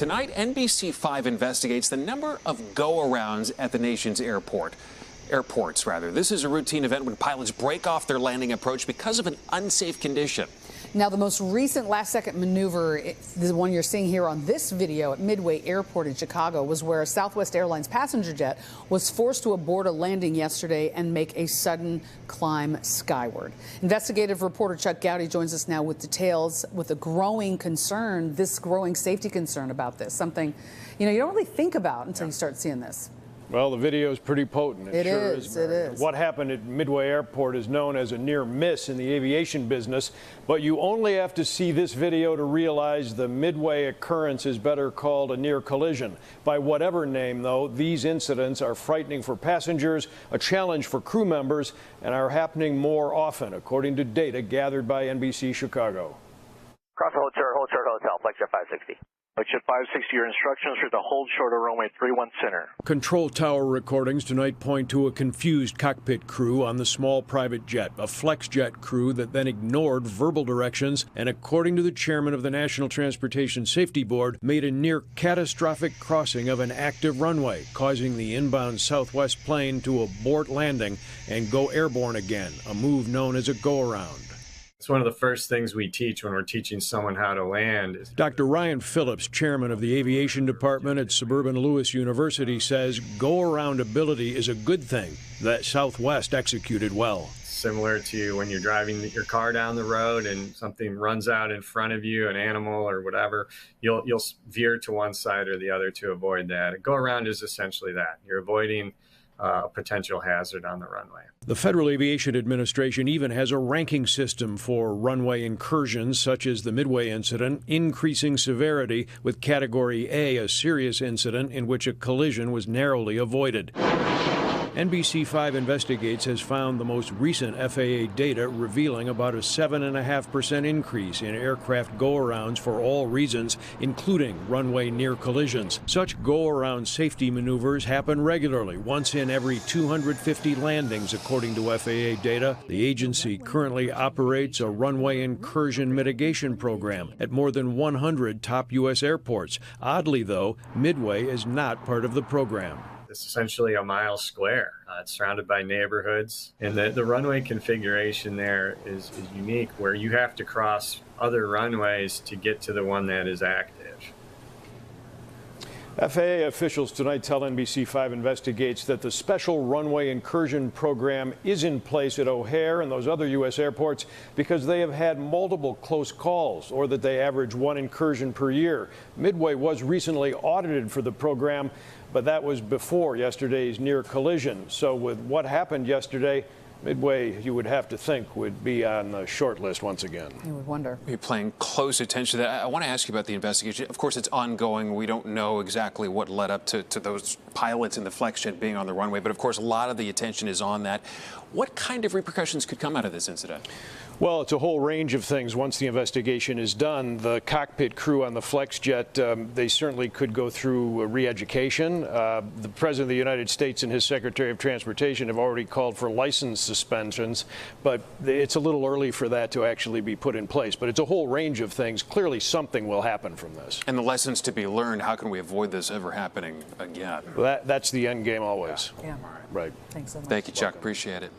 Tonight, NBC5 investigates the number of go-arounds at the nation's airports. This is a routine event when pilots break off their landing approach because of an unsafe condition. Now, the most recent last-second maneuver, the one you're seeing here on this video at Midway Airport in Chicago, was where a Southwest Airlines passenger jet was forced to abort a landing yesterday and make a sudden climb skyward. Investigative reporter Chuck Goudie joins us now with details, with a growing concern, this growing safety concern about this, something, you don't really think about until you start seeing this. Well, the video is pretty potent. It sure is. It is. What happened at Midway Airport is known as a near miss in the aviation business, but you only have to see this video to realize the Midway occurrence is better called a near collision. By whatever name, though, these incidents are frightening for passengers, a challenge for crew members, and are happening more often, according to data gathered by NBC Chicago. Cross hold short hotel, flight jet 560. Flight jet 560, your instructions are to hold short of runway 31 center. Control tower recordings tonight point to a confused cockpit crew on the small private jet, a flex jet crew that then ignored verbal directions and, according to the chairman of the National Transportation Safety Board, made a near catastrophic crossing of an active runway, causing the inbound Southwest plane to abort landing and go airborne again, a move known as a go-around. It's one of the first things we teach when we're teaching someone how to land. Dr. Ryan Phillips, chairman of the aviation department at Suburban Lewis University, says go-around ability is a good thing that Southwest executed well. Similar to when you're driving your car down the road and something runs out in front of you, an animal or whatever, you'll veer to one side or the other to avoid that. A go-around is essentially that. You're avoiding a potential hazard on the runway. The Federal Aviation Administration even has a ranking system for runway incursions, such as the Midway incident, increasing severity, with Category A a serious incident in which a collision was narrowly avoided. NBC5 Investigates has found the most recent FAA data revealing about a 7.5% increase in aircraft go-arounds for all reasons, including runway near collisions. Such go-around safety maneuvers happen regularly, once in every 250 landings, according to FAA data. The agency currently operates a runway incursion mitigation program at more than 100 top U.S. airports. Oddly, though, Midway is not part of the program. It's essentially a mile square. It's surrounded by neighborhoods. And the runway configuration there is unique, where you have to cross other runways to get to the one that is active. FAA officials tonight tell NBC5 Investigates that the special runway incursion program is in place at O'Hare and those other U.S. airports because they have had multiple close calls, or that they average one incursion per year. Midway was recently audited for the program, but that was before yesterday's near collision. So with what happened yesterday, Midway, you would have to think, would be on the short list once again. You would wonder. You're paying close attention to that. I want to ask you about the investigation. Of course, it's ongoing. We don't know exactly what led up to those pilots in the flex jet being on the runway, but of course, a lot of the attention is on that. What kind of repercussions could come out of this incident? Well, it's a whole range of things. Once the investigation is done, the cockpit crew on the flex jet, they certainly could go through re-education. The President of the United States and his Secretary of Transportation have already called for license suspensions, but it's a little early for that to actually be put in place. But it's a whole range of things. Clearly, something will happen from this. And the lessons to be learned, how can we avoid this ever happening again? That's the end game always. Yeah. Right. Thanks so much. Thank you, Chuck. Appreciate it.